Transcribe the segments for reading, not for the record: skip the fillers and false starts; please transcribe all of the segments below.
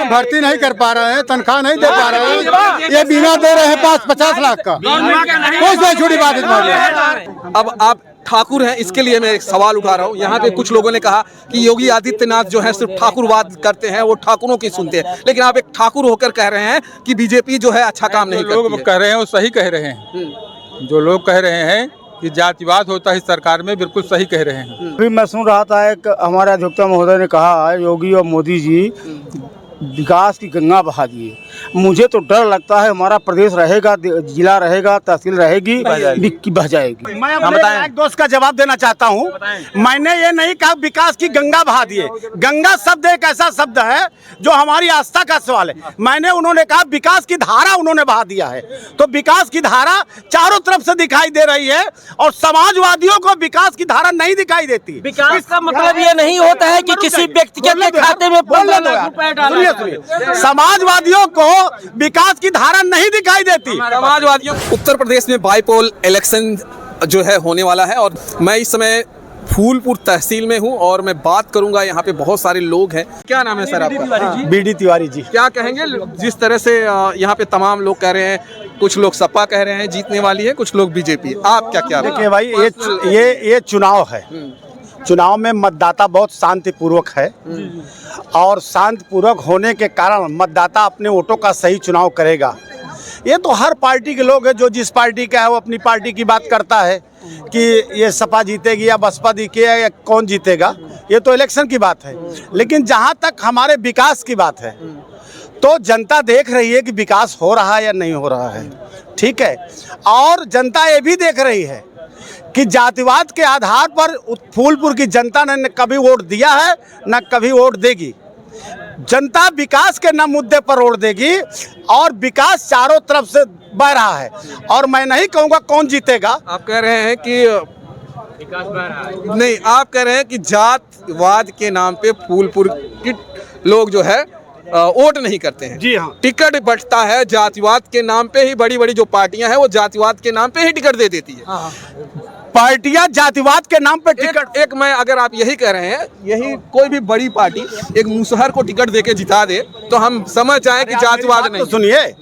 भर्ती नहीं कर पा रहे हैं, तनख्वाह नहीं दे पा रहे हैं, ये बीमा दे रहे हैं 50 लाख का। कोई से छोटी बात है। अब आप ठाकुर हैं, इसके लिए मैं एक सवाल उठा रहा हूँ। यहाँ पे कुछ लोगों ने कहा कि योगी आदित्यनाथ जो है सिर्फ ठाकुरवाद करते हैं, वो ठाकुरों की सुनते हैं, लेकिन आप एक ठाकुर होकर कह रहे हैं कि बीजेपी जो है अच्छा काम नहीं करती है। लोग कह रहे हैं वो सही कह रहे हैं, जो लोग कह रहे हैं कि जातिवाद होता है इस सरकार में, बिल्कुल सही कह रहे हैं। अभी मैं सुन रहा था, एक हमारे अध्यक्ष महोदय ने कहा योगी और मोदी जी विकास की गंगा बहा दिए। मुझे तो डर लगता है हमारा प्रदेश रहेगा, जिला रहेगा, तहसील रहेगी, बह जाएगी। मैं अपने एक दोस्त का जवाब देना चाहता हूँ। मैंने ये नहीं कहा विकास की गंगा बहा दिए। गंगा शब्द एक ऐसा शब्द है जो हमारी आस्था का सवाल है। उन्होंने कहा विकास की धारा उन्होंने बहा दिया है। तो विकास की धारा चारों तरफ से दिखाई दे रही है और समाजवादियों को विकास की धारा नहीं दिखाई देती। विकास का मतलब ये नहीं होता है कि किसी व्यक्ति के खाते में 15 लाख रुपए डाले। समाजवादियों को विकास की धारा नहीं दिखाई देती। समाजवादियों उत्तर प्रदेश में बाईपोल इलेक्शन जो है होने वाला है और मैं इस समय फूलपुर तहसील में हूं और मैं बात करूंगा, यहाँ पे बहुत सारे लोग हैं। क्या नाम है सर आपका? बीडी तिवारी जी। क्या कहेंगे जिस तरह से यहाँ पे तमाम लोग कह रहे हैं, कुछ लोग सपा कह रहे हैं जीतने वाली है, कुछ लोग बीजेपी, आप क्या देखिए भाई, ये चुनाव है। चुनाव में मतदाता बहुत शांतिपूर्वक है और शांतिपूर्वक होने के कारण मतदाता अपने वोटों का सही चुनाव करेगा। ये तो हर पार्टी के लोग हैं, जो जिस पार्टी का है वो अपनी पार्टी की बात करता है कि ये सपा जीतेगी या बसपा जीतेगा या कौन जीतेगा, ये तो इलेक्शन की बात है। लेकिन जहाँ तक हमारे विकास की बात है तो जनता देख रही है कि विकास हो रहा है या नहीं हो रहा है, ठीक है। और जनता ये भी देख रही है कि जातिवाद के आधार पर फूलपुर की जनता ने न कभी वोट दिया है न कभी वोट देगी। जनता विकास के न मुद्दे पर वोट देगी और विकास चारों तरफ से बह रहा है। और मैं नहीं कहूँगा कौन जीतेगा। आप कह रहे हैं कि नहीं, आप कह रहे हैं कि जातवाद के नाम पे फूलपुर के लोग जो है वोट नहीं करते हैं। जी हाँ, टिकट बंटता है जातिवाद के नाम पे ही। बड़ी बड़ी जो पार्टियां हैं वो जातिवाद के नाम पे ही टिकट दे देती है। पार्टियां जातिवाद के नाम पर टिकट एक मैं अगर आप यही कह रहे हैं, यही कोई भी बड़ी पार्टी एक मुसहर को टिकट देके जिता दे तो हम समझ जाए कि जातिवाद नहीं। तो सुनिए,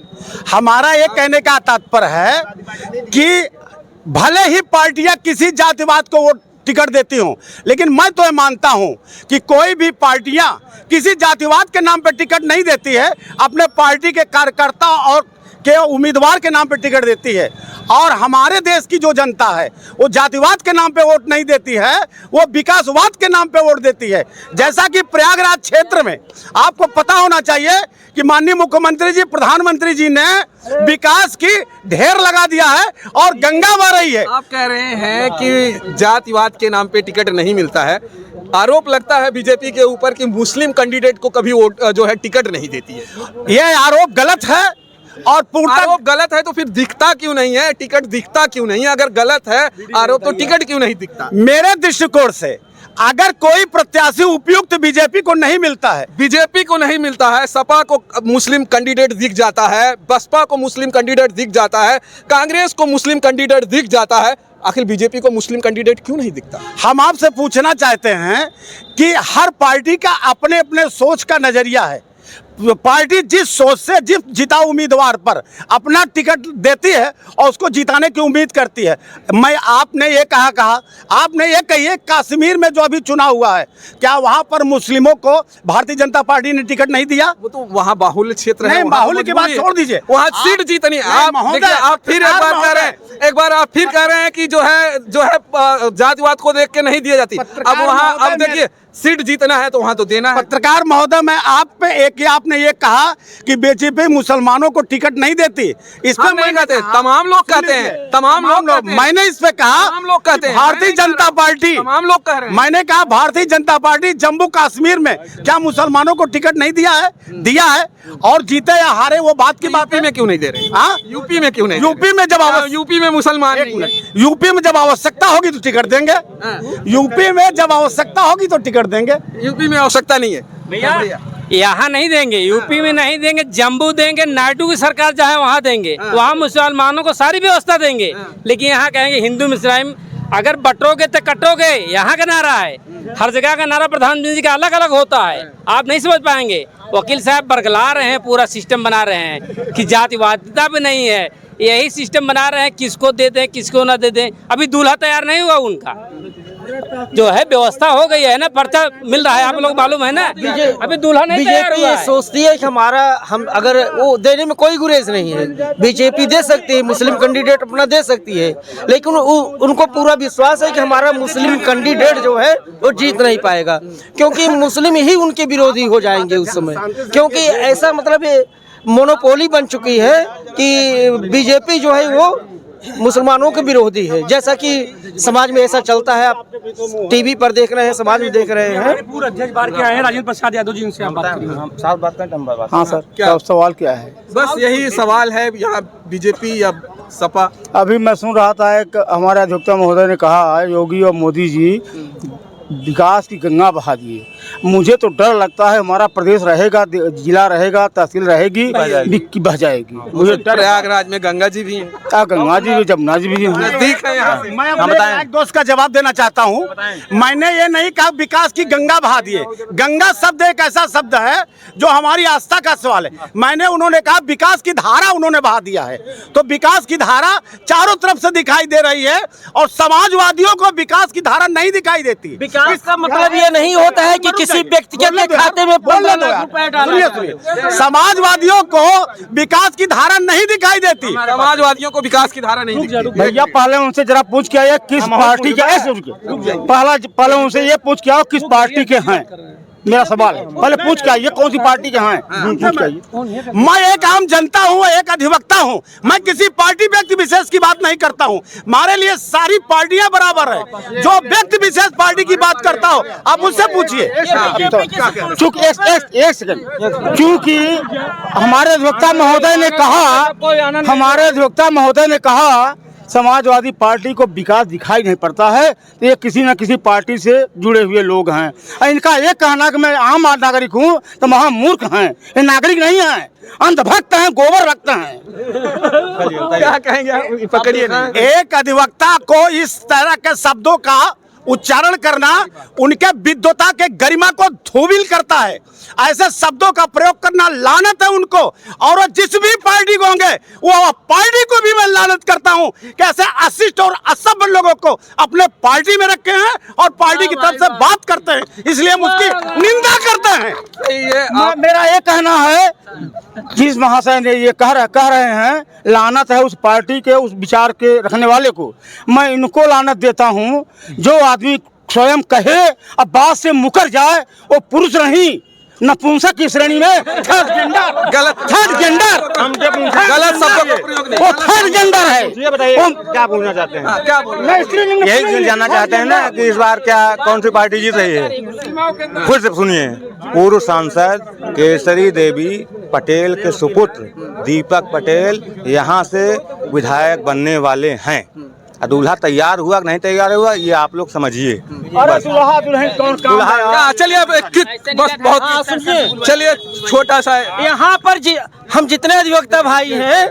हमारा ये कहने का तात्पर्य है कि भले ही पार्टियां किसी जातिवाद को वोट टिकट देती हूं, लेकिन मैं तो ये मानता हूं कि कोई भी पार्टियां किसी जातिवाद के नाम पर टिकट नहीं देती है, अपने पार्टी के कार्यकर्ता और के उम्मीदवार के नाम पर टिकट देती है। और हमारे देश की जो जनता है वो जातिवाद के नाम पे वोट नहीं देती है, वो विकासवाद के नाम पे वोट देती है। जैसा कि प्रयागराज क्षेत्र में आपको पता होना चाहिए कि माननीय मुख्यमंत्री जी, प्रधानमंत्री जी ने विकास की ढेर लगा दिया है और गंगा बह रही है। आप कह रहे हैं कि जातिवाद के नाम पे टिकट नहीं मिलता है। आरोप लगता है बीजेपी के ऊपर कि मुस्लिम कैंडिडेट को कभी वोट जो है टिकट नहीं देती है। ये आरोप गलत है और आरोप गलत है तो फिर दिखता क्यों नहीं है, टिकट दिखता क्यों नहीं है? अगर गलत है आरोप तो टिकट क्यों नहीं दिखता? मेरे दृष्टिकोण से अगर कोई प्रत्याशी उपयुक्त बीजेपी को नहीं मिलता है, बीजेपी को नहीं मिलता है, सपा को मुस्लिम कैंडिडेट दिख जाता है, बसपा को मुस्लिम कैंडिडेट दिख जाता है, कांग्रेस को मुस्लिम कैंडिडेट दिख जाता है, आखिर बीजेपी को मुस्लिम कैंडिडेट क्यों नहीं दिखता? हम आपसे पूछना चाहते हैं कि हर पार्टी का अपने अपने सोच का नजरिया है। पार्टी जिस सोच से जिस जिता उम्मीदवार पर अपना टिकट देती है और उसको जिताने की उम्मीद करती है। मैं आपने ये कहा आपने ये कही कश्मीर में जो अभी चुनाव हुआ है, क्या वहाँ पर मुस्लिमों को भारतीय जनता पार्टी ने टिकट नहीं दिया? वो तो वहाँ बाहुल्य क्षेत्र है। बाहुल्य की बात छोड़ दीजिए, वहाँ सीट जीतनी। आप फिर एक बार कह रहे हैं, एक बार आप फिर कह रहे हैं कि जो है जातिवाद को देख के नहीं दिया जाती। अब वहाँ अब देखिए सीट जीतना है तो वहाँ तो देना है। पत्रकार महोदय, मैं आप पे आपने ये कहा कि बीजेपी मुसलमानों को टिकट नहीं देती, इस पे नहीं कहते, तमाम लोग कहते हैं, तमाम लोग। मैंने इस पे कहा तमाम लोग कहते हैं, भारतीय जनता पार्टी, तमाम लोग कह रहे हैं। मैंने कहा भारतीय जनता पार्टी जम्मू कश्मीर में क्या मुसलमानों को टिकट नहीं दिया है? दिया है। और जीते या हारे वो बात की बात में क्यों नहीं दे रहे? हाँ, यूपी में क्यों नहीं? यूपी में जब यूपी में मुसलमान यूपी में जब आवश्यकता होगी तो टिकट देंगे। यूपी में जब आवश्यकता होगी तो टिकट देंगे। यूपी में आवश्यकता नहीं है भैया, यहाँ नहीं देंगे, यूपी में नहीं देंगे, जम्मू देंगे, नायडू की सरकार चाहे वहाँ देंगे, वहाँ मुसलमानों को सारी व्यवस्था देंगे। लेकिन यहाँ कहेंगे हिंदू मुस्लिम अगर बटोगे तो कटोगे, यहाँ का नारा है। हर जगह का नारा प्रधानमंत्री जी का अलग अलग होता है, आप नहीं समझ पाएंगे। वकील साहब बरगला रहे हैं, पूरा सिस्टम बना रहे हैं कि जातिवादिता भी नहीं है, यही सिस्टम बना रहे हैं किसको दे दें किसको ना दे दें। अभी दूल्हा तैयार नहीं हुआ उनका, जो है व्यवस्था हो गई है ना, पर्चा मिल रहा है, आप लोग मालूम है ना, अभी दूल्हा नहीं तैयार हुआ है। सोचती है कि हम अगर वो देने में कोई गुरेज नहीं है, बीजेपी दे सकती है, मुस्लिम कैंडिडेट अपना दे सकती है, लेकिन उनको पूरा विश्वास है कि हमारा मुस्लिम कैंडिडेट जो है वो जीत नहीं पाएगा, क्योंकि मुस्लिम ही उनके विरोधी हो जाएंगे उस समय, क्योंकि ऐसा मतलब ये मोनोपोली बन चुकी है कि बीजेपी जो है वो मुसलमानों के विरोधी है। जैसा कि समाज में ऐसा चलता है, आप टीवी पर देख रहे हैं, समाज में देख रहे हैं। पूरा अध्यक्ष बार के आए हैं राजेंद्र प्रसाद यादव जी, उनसे आप बात करें। हाँ सर, क्या सवाल क्या है? बस यही सवाल है, यहाँ बीजेपी या सपा। अभी मैं सुन रहा था, एक हमारे अधिवक्ता महोदय ने कहा योगी और मोदी जी विकास की गंगा बहा दिए। मुझे तो डर लगता है हमारा प्रदेश रहेगा, जिला रहेगा, तहसील रहेगी, बह जाएगी। मुझे डर। प्रयागराज में गंगा जी भी हैं, गंगा जी भी, जमुना जी भी हैं, नजदीक है यहाँ से। मैं अपने एक दोस्त का जवाब देना चाहता हूँ। मैंने ये नहीं कहा विकास की गंगा बहा दिए। गंगा शब्द एक ऐसा शब्द है जो हमारी आस्था का सवाल है। उन्होंने कहा विकास की धारा उन्होंने बहा दिया है, तो विकास की धारा चारों तरफ से दिखाई दे रही है और समाजवादियों को विकास की धारा नहीं दिखाई देती। विकास का मतलब ये नहीं होता है कि किसी व्यक्ति के खाते में 15 लाख रुपए डाला। सुनिए, समाजवादियों को विकास की धारा नहीं दिखाई देती। समाजवादियों को विकास की धारा नहीं दिखती। भैया पहले उनसे जरा पूछ के आइए किस पार्टी के, पहले उनसे ये पूछ के आओ किस पार्टी के हैं। मेरा सवाल है, पहले पूछ के आइए कौन सी पार्टी के हैं, पूछ के आइए। मैं एक आम जनता हूँ, एक अधिवक्ता हूँ, मैं किसी पार्टी व्यक्ति विशेष की बात नहीं करता हूँ। हमारे लिए सारी पार्टियां बराबर है। जो व्यक्ति विशेष पार्टी की बात करता हो आप उससे पूछिए। एक सेकंड, क्योंकि हमारे अधिवक्ता महोदय ने कहा समाजवादी पार्टी को विकास दिखाई नहीं पड़ता है, तो ये किसी न किसी पार्टी से जुड़े हुए लोग हैं। इनका ये कहना कि मैं आम नागरिक हूँ तो महामूर्ख हैं, ये नागरिक नहीं हैं, अंधभक्त हैं, गोबर भक्त हैं। क्या कहेंगे, पकड़िए ना। एक अधिवक्ता को इस तरह के शब्दों का उच्चारण करना उनके विद्वता के गरिमा को धूमिल करता है। ऐसे शब्दों का प्रयोग करना लानत है उनको, और जिस भी पार्टी को होंगे वो पार्टी को भी मैं लानत करता हूँ कि ऐसे अशिष्ट और असभ्य लोगों को अपने पार्टी में रखे हैं और पार्टी की तरफ से बात करते हैं, इसलिए हम उसकी निंदा करते हैं। मेरा ये कहना है, जिस महाशय ने ये कह रहे हैं लानत है उस पार्टी के, उस विचार के रखने वाले को, मैं इनको लानत देता हूँ। जो आदमी स्वयं कहे अब बात से मुकर जाए वो पुरुष नहीं, नपुंसक की श्रेणी में थर्ड जेंडर, थर्ड जेंडर, गलत शब्दों का प्रयोग नहीं, वो थर्ड जेंडर है। ये बताइए क्या बोलना चाहते हैं? क्या बोल रहे हैं? यही जानना चाहते हैं ना कि इस बार क्या कौन सी पार्टी जीत रही है। खुद से सुनिए, पूर्व सांसद केसरी देवी पटेल के सुपुत्र दीपक पटेल यहाँ से विधायक बनने वाले हैं। दूल्हा तैयार हुआ नहीं तैयार हुआ ये आप लोग समझिए। दुल्हा दुल्हन कौन काम? चलिए अब बस बहुत, चलिए छोटा सा यहाँ पर हम जितने अधिवक्ता भाई हैं,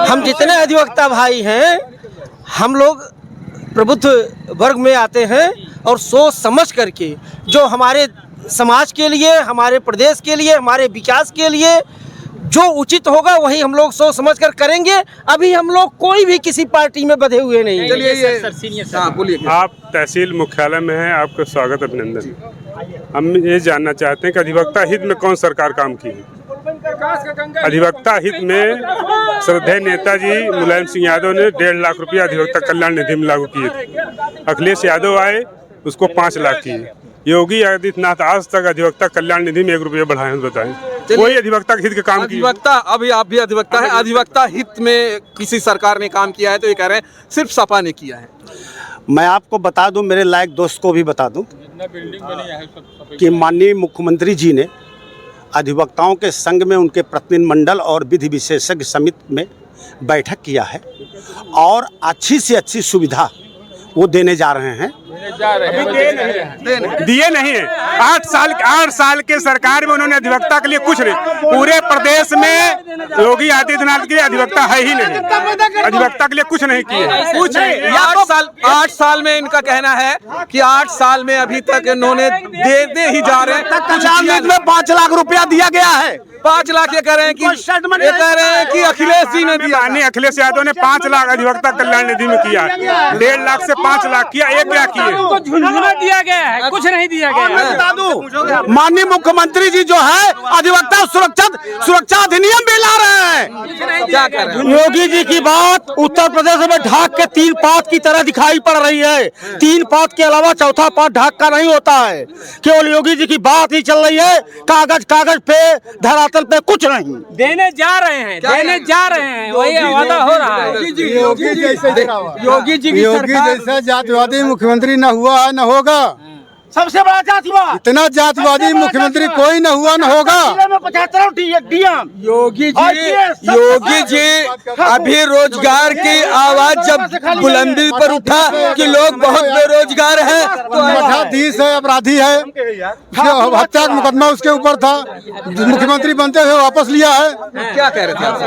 हम जितने अधिवक्ता भाई हैं, हम लोग प्रबुद्ध वर्ग में आते हैं और सोच समझ करके जो हमारे समाज के लिए, हमारे प्रदेश के लिए, हमारे विकास के लिए जो उचित होगा वही हम लोग सोच समझ कर करेंगे। अभी हम लोग कोई भी किसी पार्टी में बंधे हुए नहीं। चलिए ये बोलिए। आप तहसील मुख्यालय में हैं, आपका स्वागत अभिनंदन। हम ये जानना चाहते हैं कि अधिवक्ता हित में कौन सरकार काम की है। अधिवक्ता हित में श्रद्धेय नेताजी मुलायम सिंह यादव ने 1.5 लाख रुपया अधिवक्ता कल्याण निधि में लागू किए थे। अखिलेश यादव आए, उसको 5 लाख किए। योगी आदित्यनाथ आज तक अधिवक्ता कल्याण निधि में 1 रुपया बढ़ाए, बताएं कोई अधिवक्ता हित के काम की? अधिवक्ता, अभी आप भी अधिवक्ता है, अधिवक्ता हित में किसी सरकार ने काम किया है तो ये कह रहे हैं सिर्फ सपा ने किया है। मैं आपको बता दूं, मेरे लायक दोस्त को भी बता दूं कि माननीय मुख्यमंत्री जी ने अधिवक्ताओं के संघ में उनके प्रतिनिधिमंडल और विधि विशेषज्ञ समिति में बैठक किया है और अच्छी से अच्छी सुविधा वो देने जा रहे हैं। दिए नहीं है। 8 साल के सरकार में उन्होंने अधिवक्ता के लिए कुछ नहीं, पूरे प्रदेश में योगी आदित्यनाथ के लिए अधिवक्ता है ही नहीं, अधिवक्ता के लिए कुछ नहीं किए, कुछ नहीं। 8 साल में इनका कहना है कि 8 साल में अभी तक इन्होंने दे ही जा रहे हैं। कल्याण निधि में 5 लाख रुपया दिया गया है। 5 लाख ये कह रहे हैं कि अखिलेश जी ने दिया। नहीं, अखिलेश यादव ने 5 लाख अधिवक्ता कल्याण निधि में किया है। 1.5 लाख से 5 लाख किया। एक क्या किए? झुंझुना दिया गया है, कुछ नहीं दिया गया है। बता दूं, माननीय मुख्यमंत्री जी जो है अधिवक्ता सुरक्षा अधिनियम भी ला रहे हैं। क्या कर रहे हैं? योगी जी की बात उत्तर प्रदेश में ढाक के 3 पात की तरह दिखाई पड़ रही है। 3 पात के अलावा चौथा पात ढाक का नहीं होता है। केवल योगी जी की बात ही चल रही है, कागज पे, धरातल पे कुछ नहीं। देने जा रहे हैं, देने जा रहे हैं, वही वादा हो रहा है। योगी जी जैसा जातिवादी मुख्यमंत्री न हुआ है न होगा। सबसे बड़ा जातिवाद, इतना जातिवादी मुख्यमंत्री कोई न हुआ न होगा। 75 योगी जी अभी रोजगार की आवाज जब बुलंदी पर उठा कि लोग बहुत बेरोजगार हैं, तो मठाधीश है, अपराधी है, हत्या का मुकदमा उसके ऊपर था, मुख्यमंत्री बनते हुए वापस लिया है। क्या कह रहे थे आप?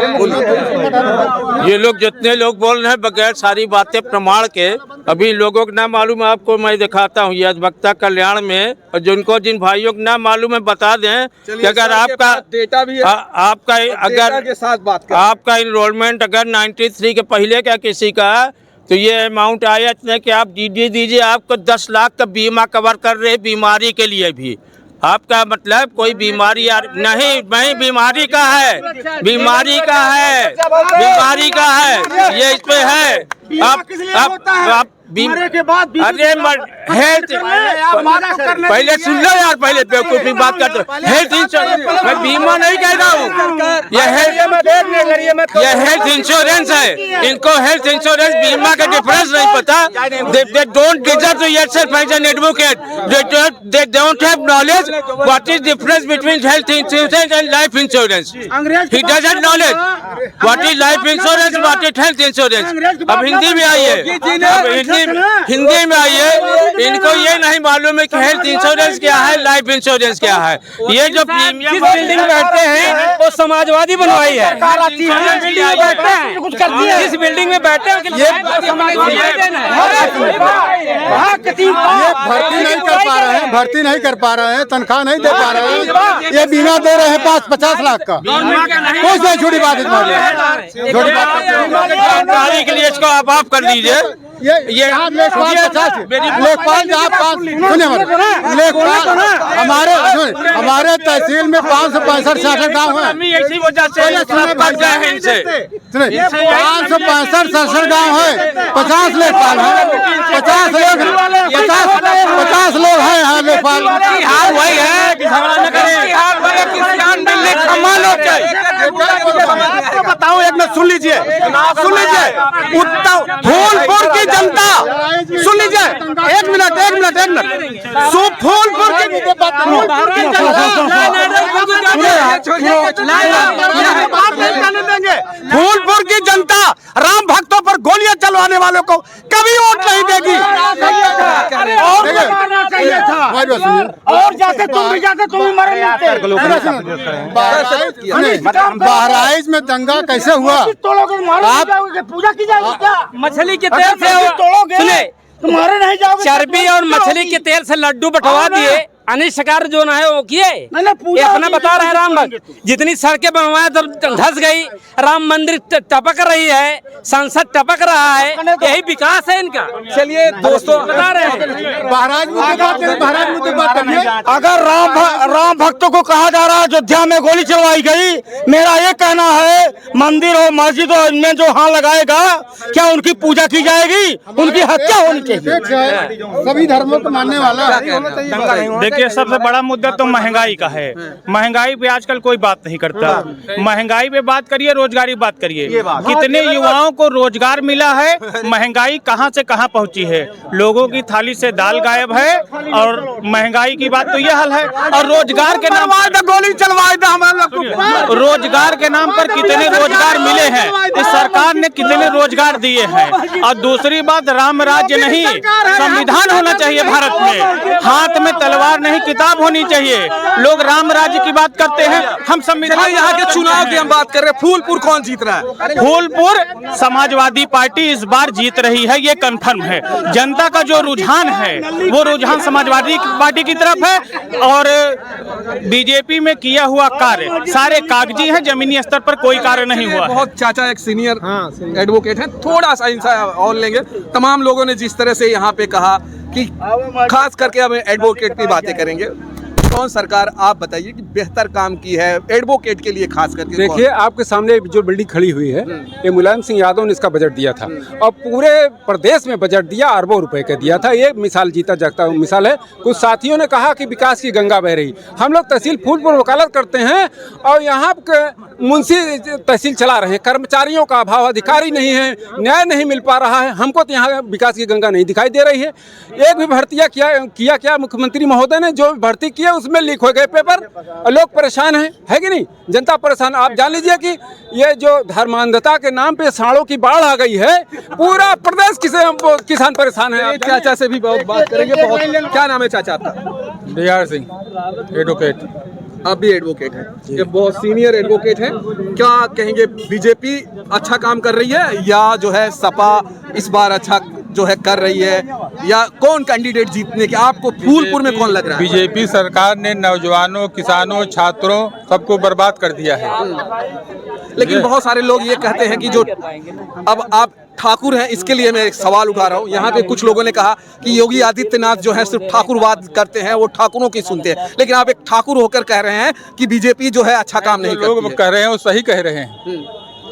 ये लोग जितने लोग बोल रहे हैं बगैर सारी बातें प्रमाण के, अभी लोगों को ना मालूम है, आपको मैं दिखाता हूँ ये अधिवक्ता कल्याण में, और जिन भाइयों को ना मालूम है बता दें कि अगर आपका डेटा भी है, आपका अगर के साथ बात करें। आपका इनरोलमेंट अगर 93 के पहले का किसी का, तो ये अमाउंट आया इतने कि आप डीडी दीजिए, आपको 10 लाख का बीमा कवर कर रहे बीमारी के लिए भी। आपका मतलब कोई बीमारी नहीं बीमारी का है, बीमारी का है, बीमारी का है, ये इस पे है। आप मरने के बाद अरे हेल्थ पहले सुन लो यार, पहले बेवकूफी बात करते हो। हेल्थ इंश्योरेंस, मैं बीमा नहीं कह रहा हूँ, ये हेल्थ इंश्योरेंस है। इनको हेल्थ इंश्योरेंस बीमा का डिफरेंस नहीं पता। They don't deserve to yourself as an advocate, they don't have knowledge what is difference between health insurance and life insurance. He doesn't knowledge what is life insurance, what is health insurance. अब हिंदी में आइए, हिंदी में आइए। इनको ये नहीं मालूम है कि हेल्थ इंश्योरेंस क्या है, लाइफ इंश्योरेंस क्या है। ये जो प्रीमियम जिस बिल्डिंग में बैठते हैं वो समाजवादी बनवाई है। जिस बिल्डिंग में बैठते हैं ये भर्ती नहीं कर पा रहे हैं, तनख्वाह नहीं दे पा रहे हैं। ये बीमा दे रहे हैं 50 लाख का। कोई से छोटी बात है, छोटी जानकारी के लिए इसको आप कर दीजिए। ये लेखपाल हमारे तहसील में 565 गाँव है। इसी वजह से 565 गाँव है, 50 लेखपाल है, 50 लोग हैं यहाँ लेखपाल। हाल वही है, बताओ, एक मिनट सुन लीजिए, उत्तर फूलपुर की जनता सुन लीजिए, एक मिनट फूलपुर की फूलपुर की जनता राम भक्तों पर गोलियां चलवाने वालों को कभी वोट नहीं देगी। और जाते तुम भी मरे बहराइच में दंगा कैसे हुआ? आप पूजा की जाएगी क्या? मछली के तेल से तोड़ोगे, तुम्हारे नहीं जाओगे। चर्बी और मछली के तेल से लड्डू बंटवा दिए। अनिल सरकार जो है वो किए, ये अपना बता रहे हैं। राम भक्त जितनी सड़कें बनवाए तो धस गई, राम मंदिर टपक रही है, संसद टपक रहा है, यही विकास है इनका। चलिए दोस्तों, बता रहे हैं महाराज अगर राम भक्तों को कहा जा रहा है अयोध्या में गोली चलवाई गई, मेरा ये कहना है मंदिर हो मस्जिद हो इनमें जो हाथ लगाएगा, क्या उनकी पूजा की जाएगी? उनकी हत्या होनी चाहिए। सभी धर्मों को मानने वाला देखिए, सबसे बड़ा मुद्दा तो महंगाई का है। महंगाई पे आजकल कोई बात नहीं करता। महंगाई पे बात करिए, रोजगारी बात करिए। कितने युवाओं को रोजगार मिला है, महंगाई कहां से कहां पहुंची है। लोगों की थाली से दाल गायब है और महंगाई की बात तो ये हाल है। और रोजगार के नाम गोली चलवाए रोजगार के नाम पर कितने रोजगार मिले हैं, इस सरकार ने कितने रोजगार दिए हैं। और दूसरी बात, राम राज्य नहीं, संविधान होना चाहिए भारत में। हाथ में तलवार नहीं, किताब होनी चाहिए। लोग राम राज्य की बात करते हैं, हम संविधान। यहाँ के चुनाव की हम बात कर रहे हैं, फूलपुर कौन जीत रहा है? फूलपुर समाजवादी पार्टी इस बार जीत रही है, ये कंफर्म है। जनता का जो रुझान है वो रुझान समाजवादी पार्टी की तरफ है। और बीजेपी में किया हुआ कार्य सारे कागजी हैं, जमीनी स्तर पर कोई कार्य नहीं हुआ। बहुत चाचा एक सीनियर एडवोकेट हैं, थोड़ा सा इनसा और लेंगे। तमाम लोगों ने जिस तरह से यहाँ पे कहा कि खास करके हम एडवोकेट की बातें करेंगे, कौन सरकार आप बताइए कि बेहतर काम की है एडवोकेट के लिए खास करके? देखिए, आपके सामने जो बिल्डिंग खड़ी हुई है, ये मुलायम सिंह यादव ने इसका बजट दिया था और पूरे प्रदेश में बजट दिया, अरबों रुपए का दिया था। ये मिसाल जीता जागता मिसाल है। कुछ साथियों ने कहा कि विकास की गंगा बह रही। हम लोग तहसील फूलपुर वकालत करते हैं और यहाँ के मुंशी तहसील चला रहे हैं। कर्मचारियों का अभाव, अधिकारी नहीं है, न्याय नहीं मिल पा रहा है। हमको तो यहाँ विकास की गंगा नहीं दिखाई दे रही है। एक भी भर्तियाँ किया क्या मुख्यमंत्री महोदय ने जो भर्ती किया उसमें लीक हो गए पेपर और लोग परेशान हैं, है कि नहीं? जनता परेशान। आप जान लीजिए कि ये जो धर्मांधता के नाम पे साड़ों की बाढ़ आ गई है, पूरा प्रदेश किसान परेशान है। चाचा से भी बहुत बात करेंगे। बहुत क्या नाम है चाचा आपका? DR Singh advocate. आप भी एडवोकेट हैं, ये बहुत सीनियर एडवोकेट हैं। क्या कहेंगे, बीजेपी अच्छा काम कर रही है या जो है सपा इस बार अच्छा जो है कर रही है, या कौन कैंडिडेट जीतने के आपको फूलपुर में कौन लग रहा है? बीजेपी सरकार ने नौजवानों, किसानों, छात्रों सबको बर्बाद कर दिया है। लेकिन बहुत सारे लोग ये कहते हैं कि जो अब आप ठाकुर हैं, इसके लिए मैं एक सवाल उठा रहा हूँ। यहाँ पे कुछ लोगों ने कहा कि योगी आदित्यनाथ जो है सिर्फ ठाकुरवाद करते हैं, वो ठाकुरों की सुनते हैं। लेकिन आप एक ठाकुर होकर कह रहे हैं कि बीजेपी जो है अच्छा काम नहीं करती है। लोग कह रहे हैं वो सही कह रहे हैं।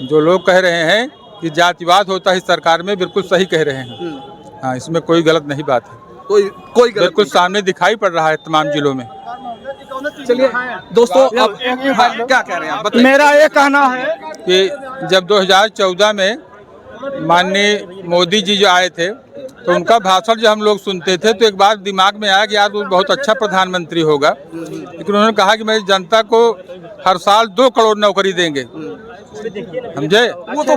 जो लोग कह रहे हैं कि जातिवाद होता है इस सरकार में, बिल्कुल सही कह रहे हैं। हाँ, इसमें कोई गलत नहीं बात है। कोई गलत बिल्कुल सामने दिखाई पड़ रहा है तमाम जिलों में। चलिए दोस्तों, अब क्या कह रहे हैं आप? मेरा ये कहना है कि जब 2014 में माननीय मोदी जी जो आए थे तो उनका भाषण जब हम लोग सुनते थे तो एक बात दिमाग में आया कि यार वो बहुत अच्छा प्रधानमंत्री होगा। लेकिन उन्होंने कहा कि मेरी जनता को हर साल 2 करोड़ नौकरी देंगे। समझे? वो तो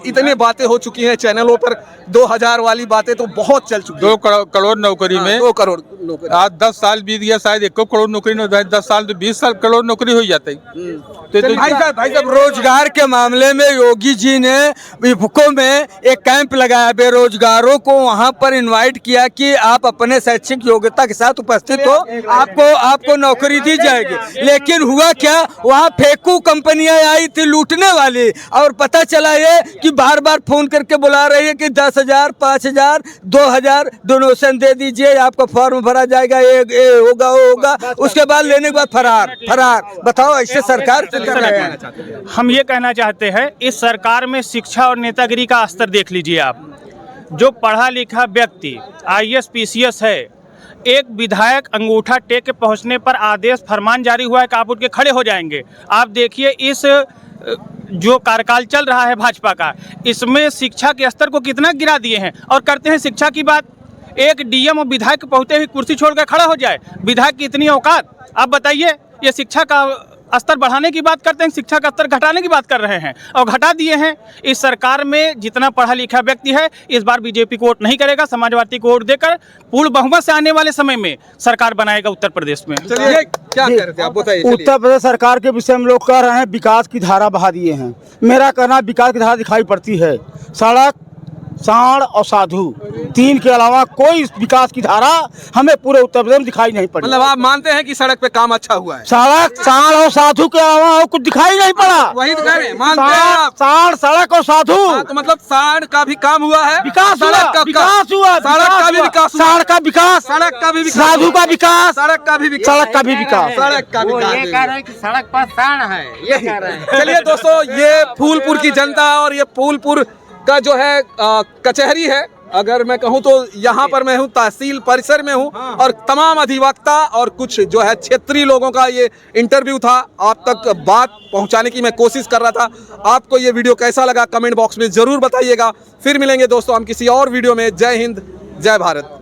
इतने बातें हो चुकी हैं चैनलों पर। 2000 वाली बातें तो बहुत चल चुकी है। 2 करोड़ नौकरी में 2 करोड़ नौकरी। आज 10 साल बीत गया, शायद 1 करोड़ नौकरी नहीं होता। 10 साल तो 20 करोड़ नौकरी हो जाती। तो भाई साहब रोजगार के मामले में योगी जी ने इफ्को में एक कैंप लगाया, बेरोजगारों को वहां पर इनवाइट किया कि आप अपने शैक्षिक योग्यता के साथ उपस्थित हो, आपको नौकरी दी जाएगी। लेकिन हुआ क्या, वहां फेकू कंपनियां आई थी लूटने वाली, और पता चला ये कि बार बार फोन करके बुला रही है कि 10,000, 5,000, 2,000 डोनेशन दे दीजिए, आपका फॉर्म भरा जाएगा, ये होगा वो होगा। उसके बाद लेने के बाद फरार। बताओ, ऐसे सरकार कर रहे हैं। हम ये कहना चाहते हैं, इस सरकार में शिक्षा और नेतागिरी का स्तर देख लीजिए आप। जो पढ़ा लिखा व्यक्ति IAS PCS है, एक विधायक अंगूठा टेक के पहुंचने पर आदेश फरमान जारी हुआ है कि आप उठ के खड़े हो जाएंगे। आप देखिए इस जो कार्यकाल चल रहा है भाजपा का, इसमें शिक्षा के स्तर को कितना गिरा दिए हैं। और करते हैं शिक्षा की बात, एक DM और विधायक पहुंचते ही कुर्सी छोड़कर खड़ा हो जाए। विधायक की इतनी औकात, आप बताइए। ये शिक्षा का स्तर बढ़ाने की बात करते हैं, शिक्षा का स्तर घटाने की बात कर रहे हैं और घटा दिए हैं। इस सरकार में जितना पढ़ा लिखा व्यक्ति है, इस बार बीजेपी को वोट नहीं करेगा, समाजवादी को वोट देकर पूर्ण बहुमत से आने वाले समय में सरकार बनाएगा उत्तर प्रदेश में। चलिए, क्या कह रहे थे आप बताइए? उत्तर प्रदेश सरकार के विषय में लोग कह रहे हैं विकास की धारा बहा दिए हैं। मेरा कहना, विकास की धारा दिखाई पड़ती है। सड़क, सांड और साधु, 3 के अलावा कोई विकास की धारा हमें पूरे उत्तर प्रदेश में दिखाई नहीं पड़ी। मतलब आप मानते हैं कि सड़क पे काम अच्छा हुआ है? सड़क, सांड और साधु के अलावा कुछ दिखाई नहीं पड़ा। वही तो कह रहे हैं, मानते हैं आप? सांड, सड़क और साधु। तो मतलब सांड का भी काम हुआ है, विकास हुआ, सड़क का विकास हुआ, सड़क का भी विकास, सांड का विकास, सड़क का भी विकास, साधु का विकास, सड़क का भी विकास, सड़क का भी विकास, सड़क का विकास। ये कह रहे हैं कि सड़क पर सांड है, ये कह रहे हैं। चलिए दोस्तों, ये फूलपुर की जनता और ये फूलपुर का जो है कचहरी है, अगर मैं कहूं तो यहाँ पर मैं हूं तहसील परिसर में हूं और तमाम अधिवक्ता और कुछ जो है क्षेत्रीय लोगों का ये इंटरव्यू था, आप तक बात पहुंचाने की मैं कोशिश कर रहा था। आपको ये वीडियो कैसा लगा कमेंट बॉक्स में ज़रूर बताइएगा। फिर मिलेंगे दोस्तों हम किसी और वीडियो में। जय हिंद, जय भारत।